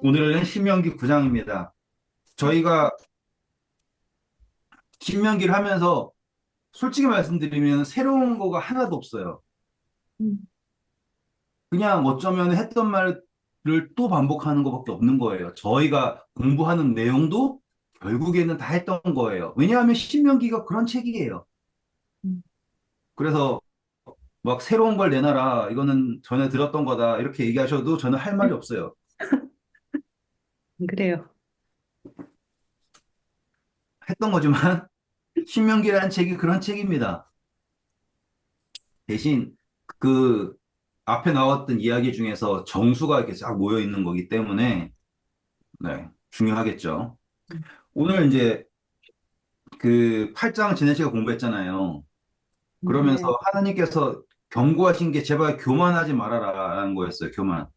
오늘은 신명기 9장입니다. 저희가 신명기를 하면서 솔직히 말씀드리면 새로운 거가 하나도 없어요. 음, 그냥 어쩌면 했던 말을 또 반복하는 것밖에 없는 거예요. 저희가 공부하는 내용도 결국에는 다 했던 거예요. 왜냐하면 신명기가 그런 책이에요. 음, 그래서 막 새로운 걸 내놔라. 이거는 전에 들었던 거다. 이렇게 얘기하셔도 저는 할 말이 없어요. 그래요. 했던 거지만 신명기라는 책이 그런 책입니다. 대신 그 앞에 나왔던 이야기 중에서 정수가 이렇게 쫙 모여 있는 거기 때문에 네, 중요하겠죠. 음, 오늘 이제 그 8장 지난 시간 공부했잖아요. 네. 그러면서 하나님께서 경고하신 게 제발 교만하지 말아라라는 거였어요. 교만.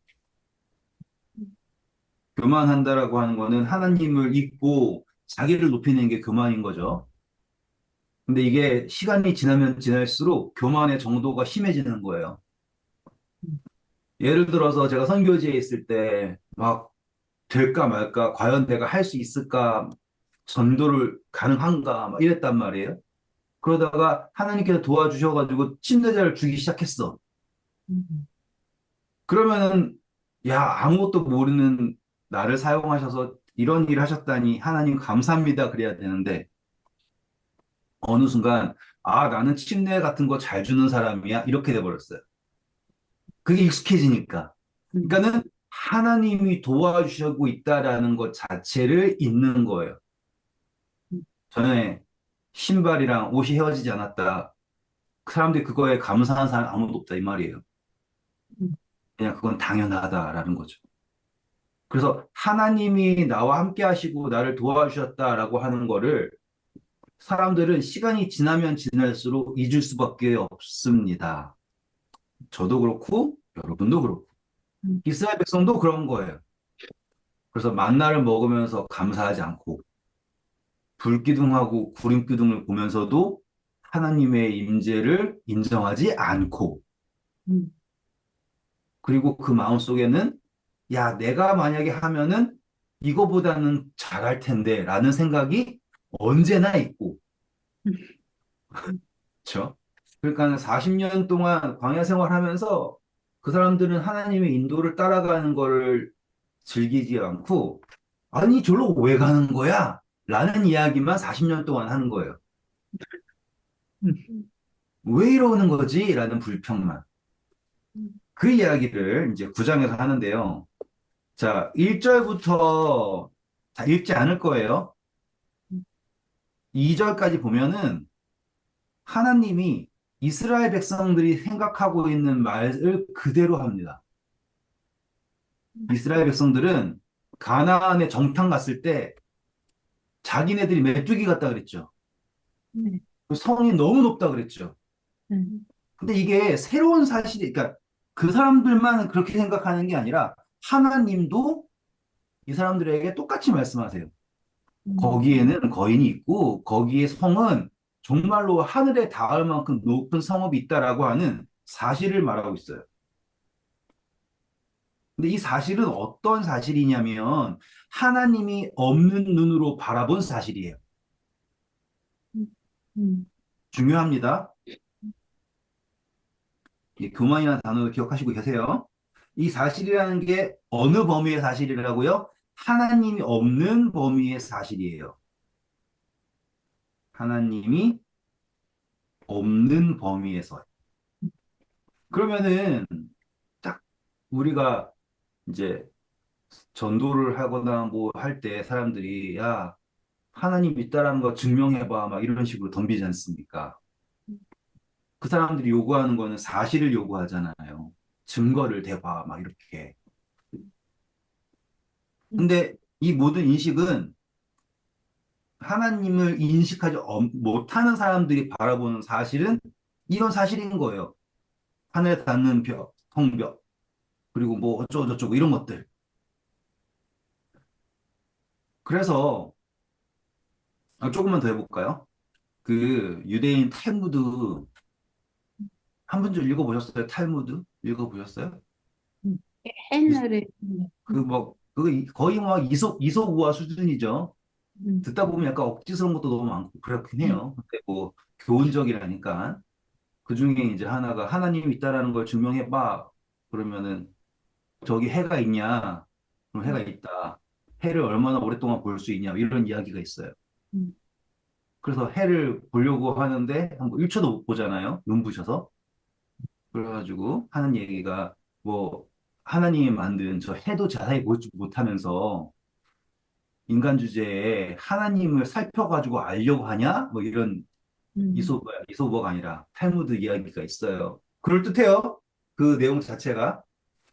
교만한다라고 하는 거는 하나님을 잊고 자기를 높이는 게 교만인 거죠. 근데 이게 시간이 지나면 지날수록 교만의 정도가 심해지는 거예요. 음, 예를 들어서 제가 선교지에 있을 때막 될까 말까, 과연 내가 할 수 있을까, 전도를 가능한가, 막 이랬단 말이에요. 그러다가 하나님께서 도와주셔가지고 침례자를 주기 시작했어. 음, 그러면은, 야, 아무것도 모르는 나를 사용하셔서 이런 일을 하셨다니 하나님 감사합니다. 그래야 되는데, 어느 순간, 아, 나는 침례 같은 거 잘 주는 사람이야. 이렇게 돼버렸어요. 그게 익숙해지니까. 음, 그러니까는 하나님이 도와주시고 있다라는 것 자체를 잊는 거예요. 음, 전에 신발이랑 옷이 헤어지지 않았다. 그 사람들이 그거에 감사한 사람 아무도 없다 이 말이에요. 음, 그냥 그건 당연하다라는 거죠. 그래서 하나님이 나와 함께 하시고 나를 도와주셨다라고 하는 거를 사람들은 시간이 지나면 지날수록 잊을 수밖에 없습니다. 저도 그렇고 여러분도 그렇고 음, 이스라엘 백성도 그런 거예요. 그래서 만나를 먹으면서 감사하지 않고 불기둥하고 구름기둥을 보면서도 하나님의 임재를 인정하지 않고 음, 그리고 그 마음속에는 야, 내가 만약에 하면은 이거보다는 잘할 텐데 라는 생각이 언제나 있고, 음, 그렇죠? 그러니까 40년 동안 광야 생활하면서 그 사람들은 하나님의 인도를 따라가는 거를 즐기지 않고, 아니, 저로 왜 가는 거야? 라는 이야기만 40년 동안 하는 거예요. 왜 이러는 거지? 라는 불평만. 음, 그 이야기를 이제 9장에서 하는데요. 자, 1절부터 다 읽지 않을 거예요. 2절까지 보면은 하나님이 이스라엘 백성들이 생각하고 있는 말을 그대로 합니다. 이스라엘 백성들은 가나안에 정탐 갔을 때 자기네들이 메뚜기 같다 그랬죠. 네. 그 성이 너무 높다 그랬죠. 음, 근데 이게 새로운 사실이, 그러니까 그 사람들만 그렇게 생각하는 게 아니라 하나님도 이 사람들에게 똑같이 말씀하세요. 음, 거기에는 거인이 있고 거기에 성은 정말로 하늘에 닿을 만큼 높은 성읍이 있다라고 하는 사실을 말하고 있어요. 근데 이 사실은 어떤 사실이냐면 하나님이 없는 눈으로 바라본 사실이에요. 음, 음, 중요합니다. 이 교만이라는 단어도 기억하시고 계세요. 이 사실이라는 게 어느 범위의 사실이라고요? 하나님이 없는 범위의 사실이에요. 하나님이 없는 범위에서. 그러면은 딱 우리가 이제 전도를 하거나 뭐 할 때 사람들이 야, 하나님 있다라는 거 증명해봐 막 이런 식으로 덤비지 않습니까? 그 사람들이 요구하는 거는 사실을 요구하잖아요. 증거를 대봐 막 이렇게. 음, 근데 이 모든 인식은 하나님을 인식하지 못하는 사람들이 바라보는 사실은 이런 사실인 거예요. 하늘에 닿는 벽, 성벽, 그리고 뭐 어쩌고저쩌고 이런 것들. 그래서 조금만 더 해볼까요? 그 유대인 탈무드 한 번 좀 읽어보셨어요? 탈무드? 읽어보셨어요? 음. 이- 옛날에, 그 뭐, 거의 뭐 이솝우화 수준이죠. 음, 듣다 보면 약간 억지스러운 것도 너무 많고 그렇긴 음, 해요. 근데 뭐 교훈적이라니까. 그 중에 이제 하나가 하나님이 있다라는 걸 증명해봐. 그러면은 저기 해가 있냐? 그럼 해가 음, 있다. 해를 얼마나 오랫동안 볼 수 있냐? 이런 이야기가 있어요. 음, 그래서 해를 보려고 하는데 한 1초도 못 보잖아요. 눈부셔서. 그래가지고 하는 얘기가 뭐 하나님이 만든 저 해도 자세히 보지 못하면서 인간 주제에 하나님을 살펴가지고 알려고 하냐? 뭐 이런 음, 이소버가 아니라 탈무드 이야기가 있어요. 그럴듯해요. 그 내용 자체가.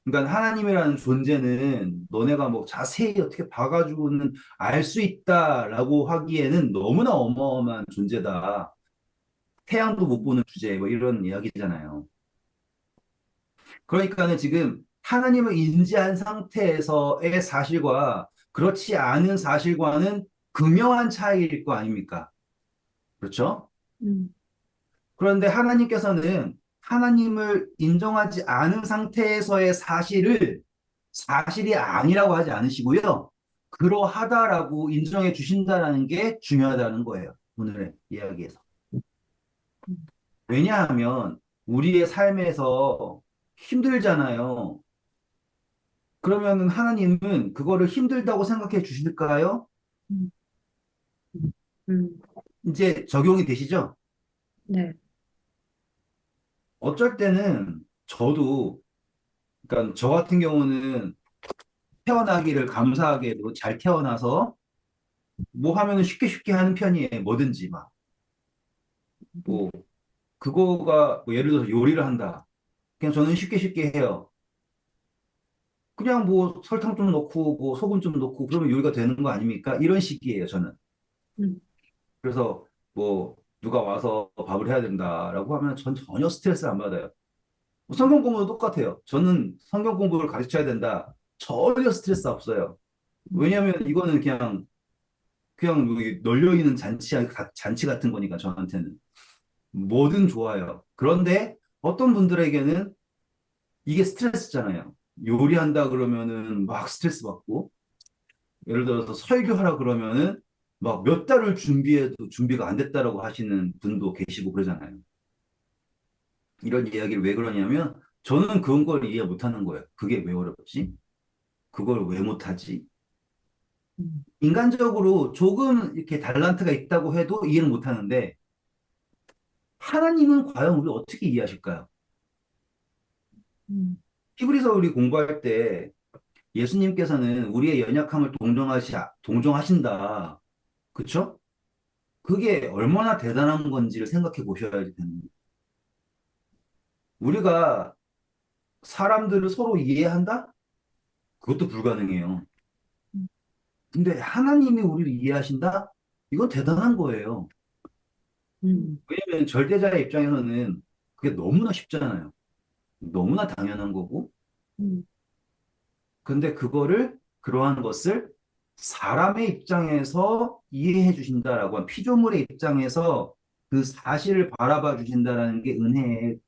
그러니까 하나님이라는 존재는 너네가 뭐 자세히 어떻게 봐가지고는 알 수 있다라고 하기에는 너무나 어마어마한 존재다. 태양도 못 보는 주제, 뭐 이런 이야기잖아요. 그러니까는 지금 하나님을 인지한 상태에서의 사실과 그렇지 않은 사실과는 극명한 차이일 거 아닙니까? 그렇죠? 음, 그런데 하나님께서는 하나님을 인정하지 않은 상태에서의 사실을 사실이 아니라고 하지 않으시고요. 그러하다라고 인정해 주신다라는 게 중요하다는 거예요. 오늘의 이야기에서. 음, 왜냐하면 우리의 삶에서 힘들잖아요. 그러면 하나님은 그거를 힘들다고 생각해 주실까요? 음, 음, 이제 적용이 되시죠? 네, 어쩔 때는 저도, 그러니까 저 같은 경우는 태어나기를 감사하게도 잘 태어나서 뭐 하면 쉽게 쉽게 하는 편이에요. 뭐든지 막. 음, 뭐, 그거가 뭐 예를 들어서 요리를 한다. 그냥 저는 쉽게 쉽게 해요. 그냥 뭐 설탕 좀 넣고 뭐 소금 좀 넣고 그러면 요리가 되는 거 아닙니까? 이런 식이에요, 저는. 음, 그래서 뭐 누가 와서 밥을 해야 된다라고 하면 전 전혀 스트레스 안 받아요. 뭐 성경 공부도 똑같아요. 저는 성경 공부를 가르쳐야 된다. 전혀 스트레스 없어요. 음, 왜냐하면 이거는 그냥 뭐 널려 있는 잔치 같은 거니까 저한테는 뭐든 좋아요. 그런데 어떤 분들에게는 이게 스트레스잖아요. 요리한다 그러면은 막 스트레스 받고 예를 들어서 설교하라 그러면은 막 몇 달을 준비해도 준비가 안 됐다라고 하시는 분도 계시고 그러잖아요. 이런 이야기를 왜 그러냐면 저는 그런 걸 이해 못 하는 거예요. 그게 왜 어렵지? 그걸 왜 못하지? 음, 인간적으로 조금 이렇게 달란트가 있다고 해도 이해를 못 하는데 하나님은 과연 우리 어떻게 이해하실까요? 음, 히브리서 우리 공부할 때 예수님께서는 우리의 연약함을 동정하신다. 그쵸? 그게 얼마나 대단한 건지를 생각해 보셔야 되는 거예요. 우리가 사람들을 서로 이해한다? 그것도 불가능해요. 근데 하나님이 우리를 이해하신다? 이건 대단한 거예요. 음, 왜냐면 절대자의 입장에서는 그게 너무나 쉽잖아요. 너무나 당연한 거고. 음, 근데 그러한 것을 사람의 입장에서 이해해 주신다라고 한 피조물의 입장에서 그 사실을 바라봐 주신다라는 게 은혜의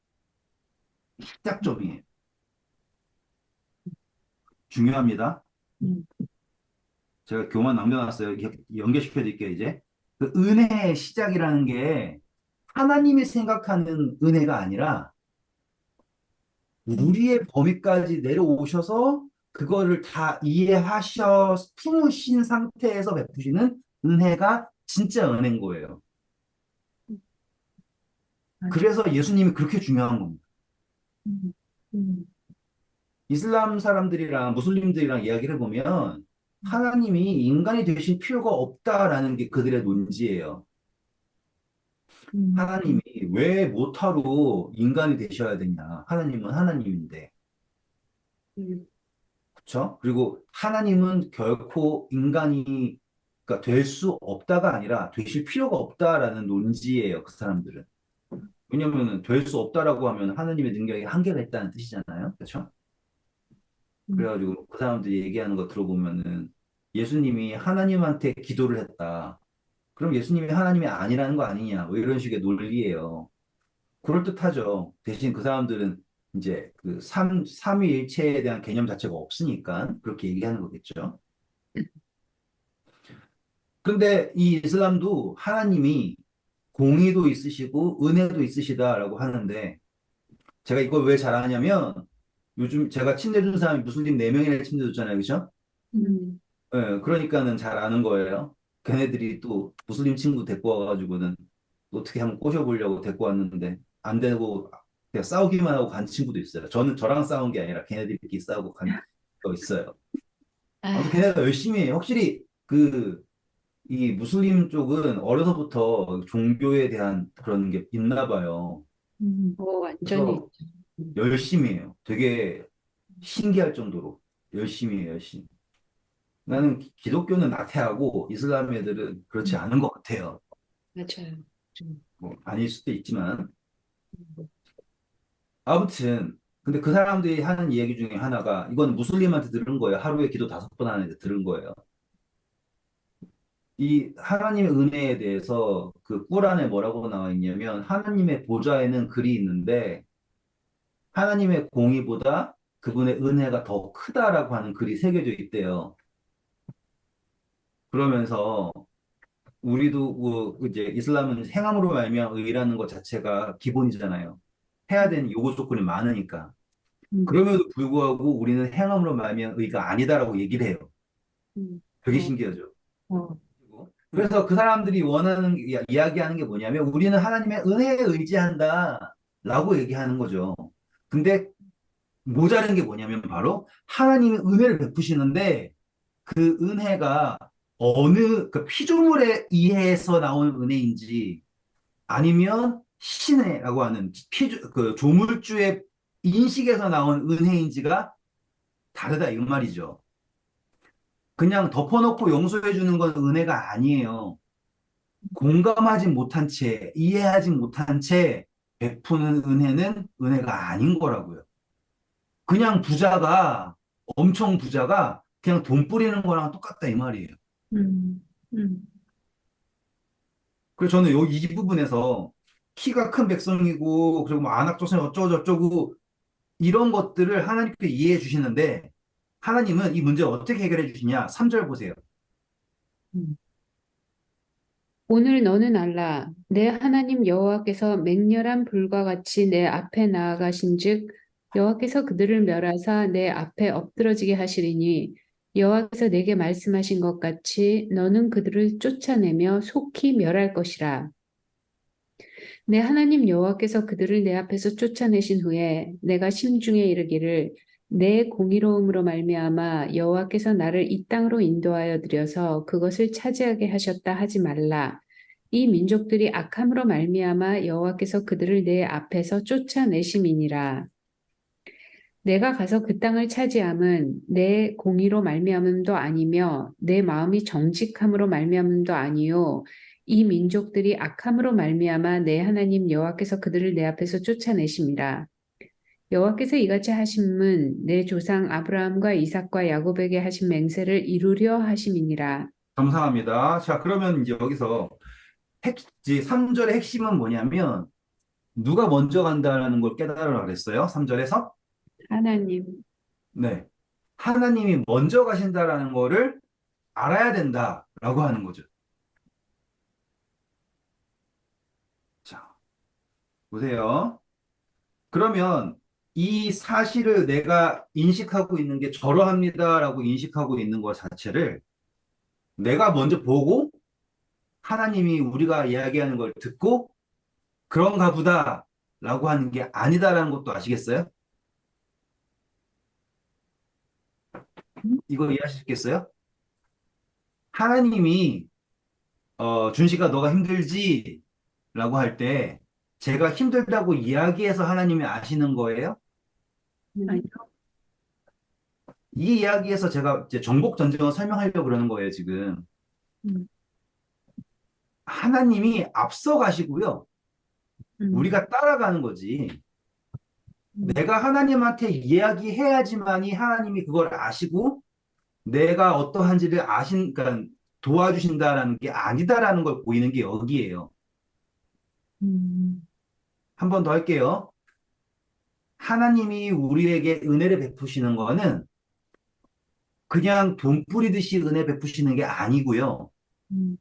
시작점이에요. 중요합니다. 음, 제가 교만 남겨놨어요. 연결시켜 드릴게요, 이제. 그 은혜의 시작이라는 게 하나님이 생각하는 은혜가 아니라 음, 우리의 범위까지 내려오셔서 그거를 다 이해하셔 품으신 상태에서 베푸시는 은혜가 진짜 은혜인 거예요. 맞아. 그래서 예수님이 그렇게 중요한 겁니다. 음, 음, 이슬람 사람들이랑 무슬림들이랑 이야기를 해보면 하나님이 인간이 되실 필요가 없다라는 게 그들의 논지예요. 음, 하나님이 왜 모타로 인간이 되셔야 되냐? 하나님은 하나님인데. 음, 그렇죠? 그리고 하나님은 결코 인간이 그러니까 될 수 없다가 아니라 되실 필요가 없다라는 논지예요, 그 사람들은. 왜냐면은 될 수 없다라고 하면 하나님의 능력에 한계가 있다는 뜻이잖아요. 그렇죠? 음, 그래가지고 그 사람들이 얘기하는 거 들어보면은 예수님이 하나님한테 기도를 했다. 그럼 예수님이 하나님이 아니라는 거 아니냐? 뭐 이런 식의 논리예요. 그럴듯하죠. 대신 그 사람들은 이제 그 삼위일체에 대한 개념 자체가 없으니까 그렇게 얘기하는 거겠죠. 근데 이 이슬람도 하나님이 공의도 있으시고 은혜도 있으시다라고 하는데 제가 이걸 왜 잘 아냐면 요즘 제가 침대 준 사람이 무슬림 4명이나 침대 줬잖아요. 그죠? 음, 예, 그러니까는 잘 아는 거예요. 걔네들이 또 무슬림 친구 데리고 와가지고는 어떻게 한번 꼬셔보려고 데리고 왔는데 안 되고 그냥 싸우기만 하고 간 친구도 있어요. 저랑 싸운 게 아니라 걔네들끼리 싸우고 간 거 있어요. 아무튼 아, 걔네가 열심히 해요. 확실히 이 무슬림 쪽은 어려서부터 종교에 대한 그런 게 있나 봐요. 완전히 그래서 있죠. 열심히 해요. 되게 신기할 정도로 열심히 해요, 열심히. 나는 기독교는 나태하고 이슬람 애들은 그렇지 음, 않은 것 같아요. 맞아요. 뭐 아닐 수도 있지만 음, 아무튼 근데 그 사람들이 하는 이야기 중에 하나가 이건 무슬림한테 들은 거예요. 하루에 기도 5번 하는데 들은 거예요. 이 하나님의 은혜에 대해서 그 꾸란에 뭐라고 나와 있냐면 하나님의 보좌에는 글이 있는데 하나님의 공의보다 그분의 은혜가 더 크다라고 하는 글이 새겨져 있대요. 그러면서 우리도 이제 이슬람은 행함으로 말미암아 의라는 것 자체가 기본이잖아요. 해야 되는 요구 조건이 많으니까. 음, 그럼에도 불구하고 우리는 행함으로 말미암아 의가 아니다라고 얘기를 해요. 음, 되게 어, 신기하죠. 어, 그래서 그 사람들이 원하는 이야기하는 게 뭐냐면 우리는 하나님의 은혜에 의지한다라고 얘기하는 거죠. 근데 모자란 게 뭐냐면 바로 하나님의 은혜를 베푸시는데 그 은혜가 어느 그 피조물에 의해서 나오는 은혜인지 아니면 신혜라고 하는 그 조물주의 인식에서 나온 은혜인지가 다르다 이 말이죠. 그냥 덮어놓고 용서해 주는 건 은혜가 아니에요. 공감하지 못한 채, 이해하지 못한 채 베푸는 은혜는 은혜가 아닌 거라고요. 그냥 엄청 부자가 그냥 돈 뿌리는 거랑 똑같다 이 말이에요. 음, 음, 그래서 저는 이 부분에서 키가 큰 백성이고, 그리고 뭐 안악조선 어쩌고저쩌고 이런 것들을 하나님께 이해해 주시는데, 하나님은 이 문제를 어떻게 해결해 주시냐? 3절 보세요. 음. 오늘 너는 알라, 내 하나님 여호와께서 맹렬한 불과 같이 내 앞에 나아가신즉 여호와께서 그들을 멸하사 내 앞에 엎드러지게 하시리니 여호와께서 내게 말씀하신 것 같이 너는 그들을 쫓아내며 속히 멸할 것이라. 내 하나님 여호와께서 그들을 내 앞에서 쫓아내신 후에 내가 심중에 이르기를 내 공의로움으로 말미암아 여호와께서 나를 이 땅으로 인도하여 들여서 그것을 차지하게 하셨다 하지 말라. 이 민족들이 악함으로 말미암아 여호와께서 그들을 내 앞에서 쫓아내심이니라. 내가 가서 그 땅을 차지함은 내 공의로 말미암음도 아니며 내 마음이 정직함으로 말미암음도 아니요 이 민족들이 악함으로 말미암아 내 하나님 여호와께서 그들을 내 앞에서 쫓아내심이라. 여호와께서 이같이 하심은 내 조상 아브라함과 이삭과 야곱에게 하신 맹세를 이루려 하심이니라. 감사합니다. 자, 그러면 이제 여기서 이제 3절의 핵심은 뭐냐면, 누가 먼저 간다는 걸 깨달으라 그랬어요. 3절에서. 하나님, 네. 하나님이 먼저 가신다라는 거를 알아야 된다라고 하는 거죠. 자, 보세요. 그러면 이 사실을 내가 인식하고 있는 게 저러합니다라고 인식하고 있는 것 자체를 내가 먼저 보고 하나님이 우리가 이야기하는 걸 듣고 그런가 보다라고 하는 게 아니다라는 것도 아시겠어요? 이거 이해하시겠어요? 하나님이 준식아 너가 힘들지? 라고 할 때 제가 힘들다고 이야기해서 하나님이 아시는 거예요? 아니, 이 이야기에서 제가 이제 정복 전쟁을 설명하려고 그러는 거예요, 지금. 음, 하나님이 앞서 가시고요. 음, 우리가 따라가는 거지. 음, 내가 하나님한테 이야기해야지만이 하나님이 그걸 아시고 내가 어떠한지를 그러니까 도와주신다라는 게 아니다라는 걸 보이는 게 여기에요. 음, 한 번 더 할게요. 하나님이 우리에게 은혜를 베푸시는 거는 그냥 돈 뿌리듯이 은혜 베푸시는 게 아니고요. 음,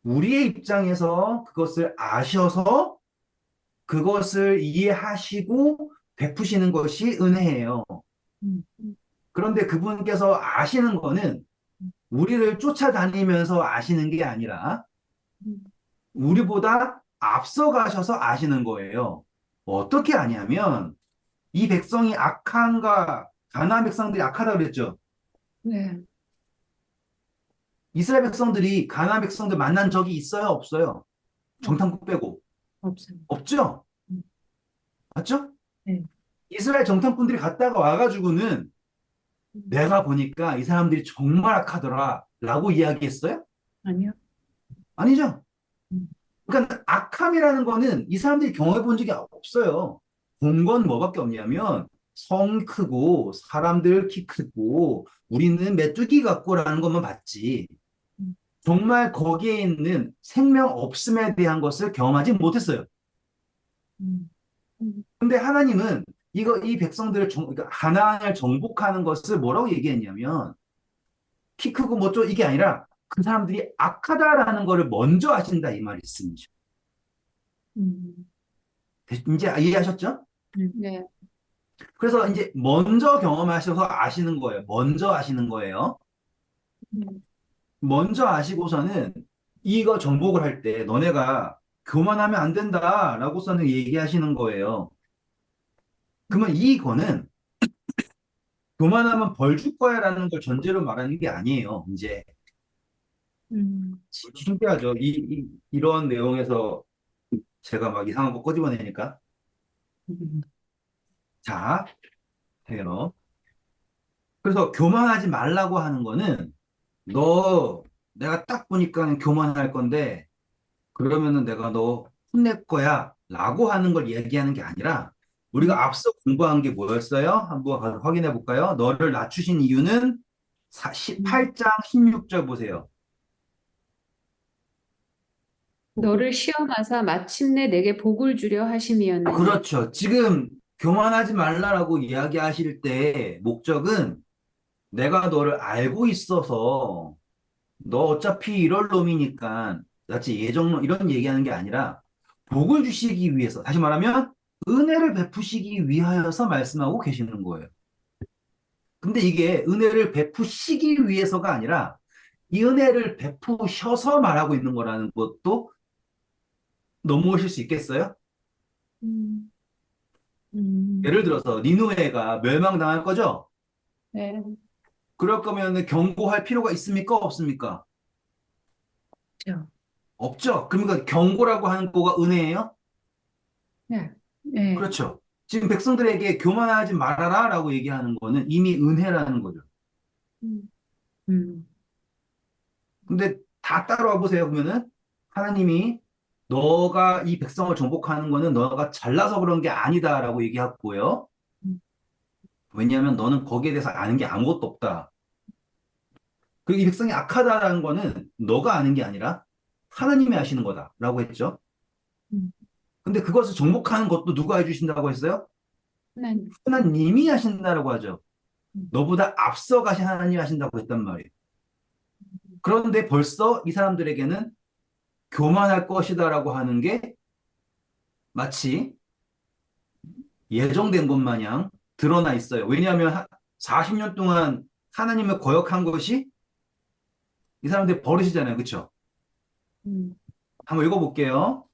우리의 입장에서 그것을 아셔서 그것을 이해하시고 베푸시는 것이 은혜예요. 음, 그런데 그분께서 아시는 거는 우리를 쫓아다니면서 아시는 게 아니라 음. 우리보다 앞서가셔서 아시는 거예요. 어떻게 아냐면 이 백성이 악한가 가나안 백성들이 악하다 그랬죠. 네, 이스라엘 백성들이 가나안 백성들 만난 적이 있어요, 없어요? 없, 정탐꾼 빼고 없어요. 없죠. 음, 맞죠? 네. 이스라엘 정탐꾼들이 갔다가 와가지고는 음, 내가 보니까 이 사람들이 정말 악하더라 라고 이야기했어요? 아니요. 아니죠. 음, 그러니까 악함이라는 거는 이 사람들이 경험해 본 적이 없어요. 본 건 뭐밖에 없냐면 성 크고 사람들 키 크고 우리는 메뚜기 같고라는 것만 봤지. 음, 정말 거기에 있는 생명 없음에 대한 것을 경험하지 못했어요. 음, 음, 근데 하나님은 이 백성들을 그러니까 가나안을 정복하는 것을 뭐라고 얘기했냐면 키 크고 뭐죠 이게 아니라 그 사람들이 악하다라는 것을 먼저 아신다 이 말이 있습니다. 음, 이제 이해하셨죠? 네. 그래서 이제 먼저 경험하셔서 아시는 거예요. 먼저 아시는 거예요. 음, 먼저 아시고서는 이거 정복을 할 때 너네가 교만하면 안 된다라고서는 얘기하시는 거예요. 음, 그러면 이거는 교만하면 벌 줄 거야라는 걸 전제로 말하는 게 아니에요. 이제 음, 신기하죠. 이런 내용에서 제가 막 이상한 거 꼬집어내니까. 음, 자, 해요. 그래서 교만하지 말라고 하는 거는 너 내가 딱 보니까 교만할 건데 그러면은 내가 너 혼낼 거야 라고 하는 걸 얘기하는 게 아니라 음, 우리가 앞서 공부한 게 뭐였어요? 한번 확인해 볼까요? 너를 낮추신 이유는 음. 18장 16절 보세요. 너를 시험하사 마침내 내게 복을 주려 하심이었느니라. 그렇죠. 지금 교만하지 말라라고 이야기하실 때 목적은 내가 너를 알고 있어서 너 어차피 이럴 놈이니까 나치 예정론 이런 얘기하는 게 아니라 복을 주시기 위해서 다시 말하면 은혜를 베푸시기 위하여서 말씀하고 계시는 거예요. 근데 이게 은혜를 베푸시기 위해서가 아니라 이 은혜를 베푸셔서 말하고 있는 거라는 것도 넘어오실 수 있겠어요? 음, 음, 예를 들어서 니누에가 멸망당할 거죠? 네, 그럴 거면 경고할 필요가 있습니까? 없습니까? 그렇죠. 없죠. 그러니까 경고라고 하는 거가 은혜예요? 네, 네. 그렇죠. 지금 백성들에게 교만하지 말아라 라고 얘기하는 거는 이미 은혜라는 거죠. 음, 음, 근데 다 따라와 보세요. 그러면은 하나님이 너가 이 백성을 정복하는 거는 너가 잘나서 그런 게 아니다라고 얘기했고요. 음, 왜냐하면 너는 거기에 대해서 아는 게 아무것도 없다. 그리고 이 백성이 악하다라는 거는 너가 아는 게 아니라 하나님이 아시는 거다라고 했죠. 음. 근데 그것을 정복하는 것도 누가 해주신다고 했어요? 하나님. 하나님이 하신다라고 하죠. 음, 너보다 앞서 가신 하나님이 하신다고 했단 말이에요. 그런데 벌써 이 사람들에게는 교만할 것이다라고 하는 게 마치 예정된 것 마냥 드러나 있어요. 왜냐하면 40년 동안 하나님을 거역한 것이 이 사람들의 버릇이잖아요. 그렇죠? 음. 한번 읽어볼게요.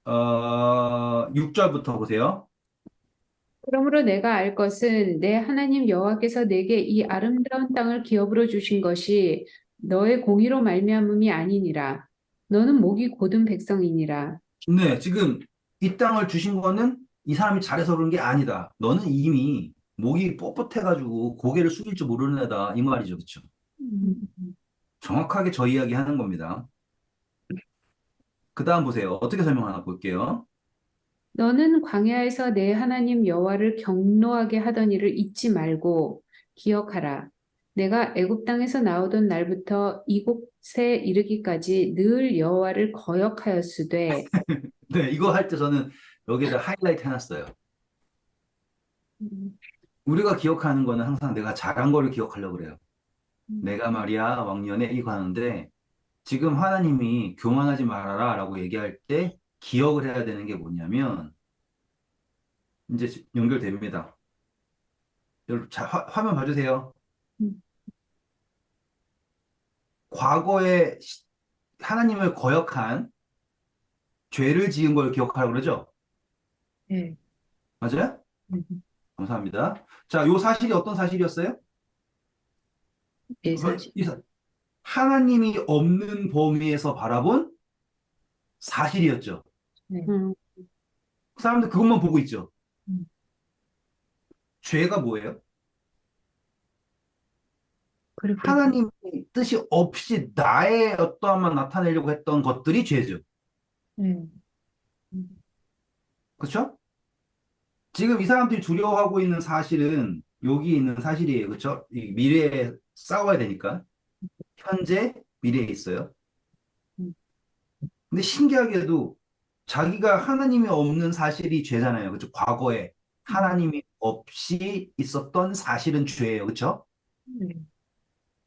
6절부터 보세요. 그러므로 내가 알 것은 내 하나님 여호와께서 내게 이 아름다운 땅을 기업으로 주신 것이 너의 공의로 말미암음이 아니니라. 너는 목이 곧은 백성이니라. 네, 지금 이 땅을 주신 거는 이 사람이 잘해서 그런 게 아니다. 너는 이미 목이 뻣뻣해가지고 고개를 숙일 줄 모르는 애다. 이 말이죠. 그렇죠? 음. 정확하게 저 이야기 하는 겁니다. 그 다음 보세요. 어떻게 설명하나 볼게요. 너는 광야에서 내 하나님 여호와를 경노하게 하던 일을 잊지 말고 기억하라. 내가 애굽 땅에서 나오던 날부터 이곳에 이르기까지 늘 여호와를 거역하였으되 네, 이거 할 때 저는 여기다 하이라이트 해놨어요. 음, 우리가 기억하는 거는 항상 내가 잘한 거를 기억하려고 그래요. 음, 내가 말이야, 왕년에 이거 하는데, 지금 하나님이 교만하지 말아라 라고 얘기할 때 기억을 해야 되는 게 뭐냐면, 이제 연결됩니다. 여러분, 자, 화면 봐주세요. 음. 과거에 하나님을 거역한 죄를 지은 걸 기억하라고 그러죠? 네. 맞아요? 음. 감사합니다. 자, 요 사실이 어떤 사실이었어요? 예, 사실. 하나님이 없는 범위에서 바라본 사실이었죠. 네. 사람들 그것만 보고 있죠. 음. 죄가 뭐예요? 그렇게 돼. 하나님의 뜻이 없이 나의 어떠함만 나타내려고 했던 것들이 죄죠. 네. 음. 그렇죠? 지금 이 사람들이 두려워하고 있는 사실은 여기 있는 사실이에요. 그렇죠? 이 미래에 싸워야 되니까. 현재, 미래에 있어요. 음. 근데 신기하게도 자기가 하나님이 없는 사실이 죄잖아요. 그렇죠? 과거에 음. 하나님이 없이 있었던 사실은 죄예요. 그렇죠? 네.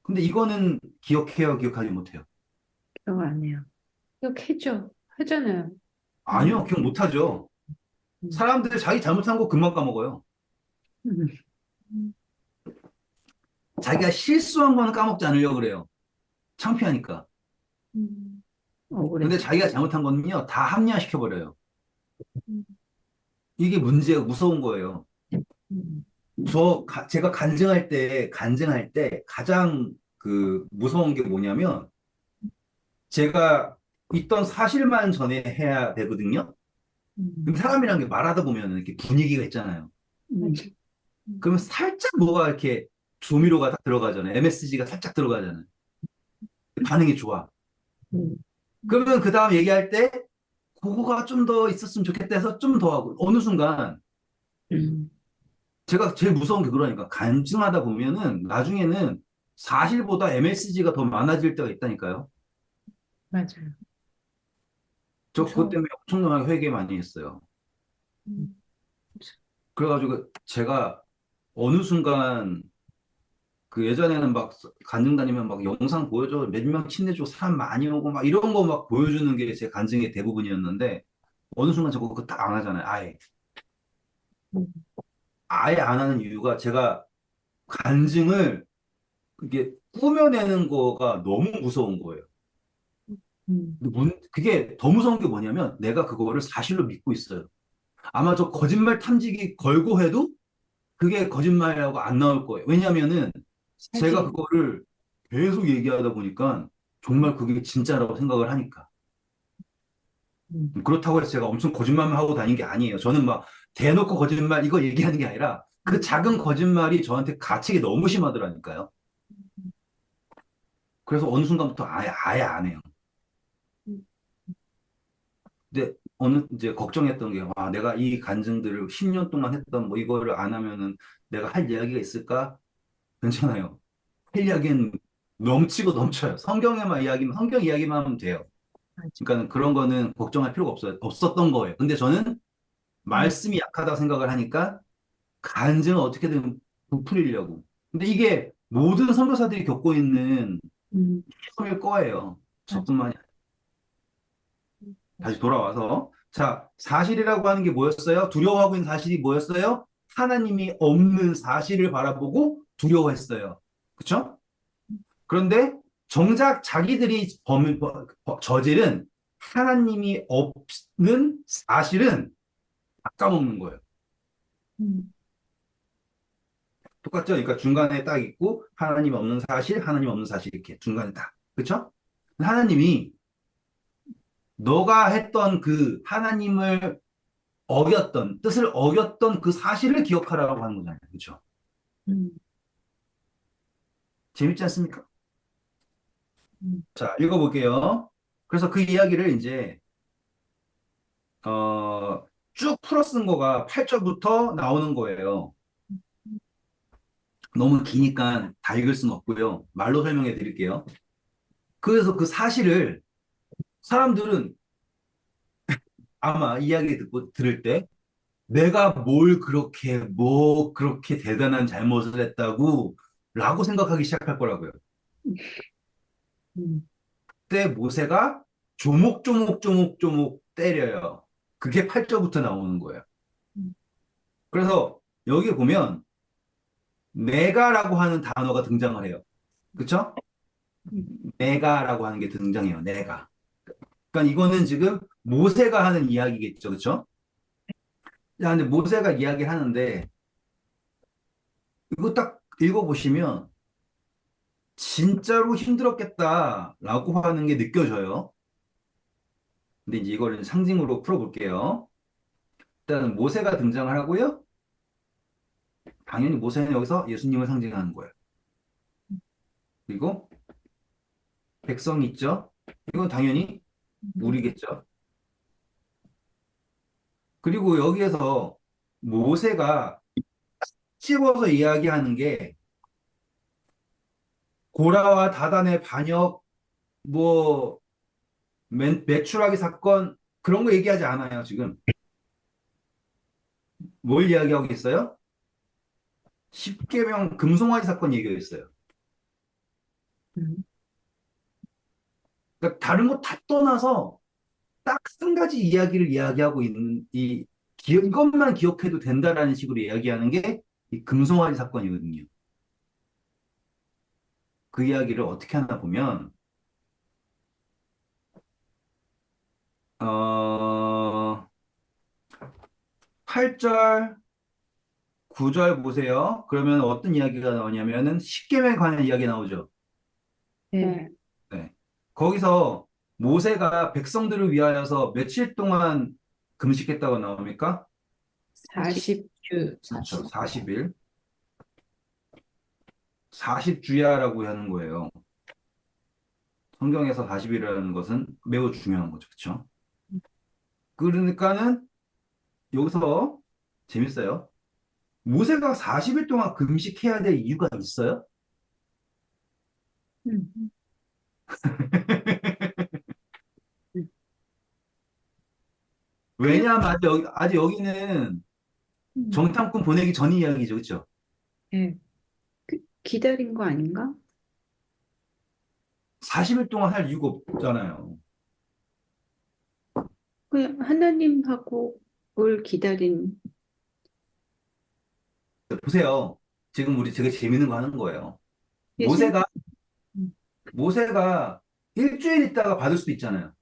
근데 이거는 기억해요, 기억하지 못해요? 기억 안 해요. 기억해줘. 하잖아요. 아니요, 음. 기억 못하죠. 음. 사람들 자기 잘못한 거 금방 까먹어요. 음. 음. 자기가 실수한 거는 까먹지 않으려고 그래요. 창피하니까. 근데 억울해서. 자기가 잘못한 거는요, 다 합리화시켜버려요. 음. 이게 문제가 무서운 거예요. 음. 제가 간증할 때 가장 그 무서운 게 뭐냐면, 제가 있던 사실만 전해야 되거든요. 음. 근데 사람이란 게 말하다 보면 이렇게 분위기가 있잖아요. 맞아. 음. 그러면 살짝 뭐가 이렇게 조미료가 딱 들어가잖아요. MSG가 살짝 들어가잖아요. 반응이 좋아. 음. 그러면 그 다음 얘기할 때, 그거가 좀 더 있었으면 좋겠다 해서 좀 더 하고, 어느 순간, 음. 제가 제일 무서운 게 그러니까, 간증하다 보면은, 나중에는 사실보다 MSG가 더 많아질 때가 있다니까요. 맞아요. 저 그것 무서워. 때문에 엄청나게 회개 많이 했어요. 음. 그래가지고 제가 어느 순간, 그 예전에는 막 간증 다니면 막 영상 보여줘, 몇 명 친해주고 사람 많이 오고 막 이런 거 막 보여주는 게 제 간증의 대부분이었는데, 어느 순간 저거 그거 딱 안 하잖아요. 음. 아예 안 하는 이유가 제가 간증을 그게 꾸며내는 거가 너무 무서운 거예요. 음. 근데 그게 더 무서운 게 뭐냐면 내가 그거를 사실로 믿고 있어요. 아마 저 거짓말 탐지기 걸고 해도 그게 거짓말이라고 안 나올 거예요. 왜냐면은 제가 사실. 그거를 계속 얘기하다 보니까 정말 그게 진짜라고 생각을 하니까. 음. 그렇다고 해서 제가 엄청 거짓말만 하고 다닌 게 아니에요. 저는 막 대놓고 거짓말 이거 얘기하는 게 아니라 그 음. 작은 거짓말이 저한테 가책이 너무 심하더라니까요. 그래서 어느 순간부터 아예 안 해요. 음. 근데 이제 걱정했던 게, 와, 내가 이 간증들을 10년 동안 했던 뭐 이거를 안 하면은 내가 할 이야기가 있을까? 괜찮아요. 할 이야기는 넘치고 넘쳐요. 성경 이야기만 하면 돼요. 맞아. 그러니까 그런 거는 걱정할 필요가 없었던 거예요. 근데 저는 음. 말씀이 약하다고 생각을 하니까 간증을 어떻게든 부풀리려고. 근데 이게 모든 선교사들이 겪고 있는 음. 시험일 거예요. 맞아. 저뿐만이 다시 맞아. 돌아와서. 자, 사실이라고 하는 게 뭐였어요? 두려워하고 있는 사실이 뭐였어요? 하나님이 없는 사실을 바라보고 두려워했어요. 그쵸? 그런데 정작 자기들이 저지른 하나님이 없는 사실은 다 까먹는 거예요. 음. 똑같죠? 그러니까 중간에 딱 있고 하나님 없는 사실, 하나님 없는 사실 이렇게 중간에 딱. 그쵸? 하나님이 너가 했던 그 하나님을 뜻을 어겼던 그 사실을 기억하라고 하는 거잖아요. 그렇죠? 음. 재밌지 않습니까? 음. 자, 읽어볼게요. 그래서 그 이야기를 이제 쭉 풀어 쓴 거가 8절부터 나오는 거예요. 너무 기니까 다 읽을 수는 없고요. 말로 설명해 드릴게요. 그래서 그 사실을 사람들은 아마 이야기 듣고 들을 때 내가 뭘 그렇게, 뭐, 그렇게 대단한 잘못을 했다고, 라고 생각하기 시작할 거라고요. 음, 그때 모세가 조목조목조목조목 때려요. 그게 8절부터 나오는 거예요. 음, 그래서 여기 보면, 내가라고 하는 단어가 등장을 해요. 그쵸? 음, 내가라고 하는 게 등장해요. 내가. 그러니까 이거는 지금 모세가 하는 이야기겠죠. 그쵸? 자, 근데 모세가 이야기를 하는데, 이거 딱 읽어보시면, 진짜로 힘들었겠다라고 하는 게 느껴져요. 근데 이제 이거를 상징으로 풀어볼게요. 일단 모세가 등장을 하고요. 당연히 모세는 여기서 예수님을 상징하는 거예요. 그리고 백성 있죠? 이건 당연히 우리겠죠. 그리고 여기에서 모세가 찝어서 이야기하는 게 고라와 다단의 반역, 뭐 매출하기 사건 그런 거 얘기하지 않아요, 지금. 뭘 이야기하고 있어요? 십계명 금송아지 사건 얘기하고 있어요. 음, 그러니까 다른 거 다 떠나서 딱 한 가지 이야기를 이야기하고 있는 이것만 기억해도 된다라는 식으로 이야기하는 게 이 금송아지 사건이거든요. 그 이야기를 어떻게 하나 보면 어 8절, 9절 보세요. 그러면 어떤 이야기가 나오냐면은 십계명에 관한 이야기 나오죠. 네. 네. 거기서 모세가 백성들을 위하여서 며칠 동안 금식했다고 나옵니까? 40주, 그렇죠. 40. 40일. 40주야라고 하는 거예요. 성경에서 40일이라는 것은 매우 중요한 거죠. 그렇죠? 그러니까는 여기서 재밌어요. 모세가 40일 동안 금식해야 될 이유가 있어요? 음, 음, 그냥, 왜냐하면 아직 여기는 음, 정탐꾼 보내기 전 이야기죠. 그렇죠? 예. 기다린 거 아닌가? 40일 동안 할 이유가 없잖아요. 그냥 하나님하고 뭘 기다린, 보세요. 지금 우리 되게 재밌는 거 하는 거예요. 예수님, 모세가 음, 모세가 일주일 있다가 받을 수도 있잖아요.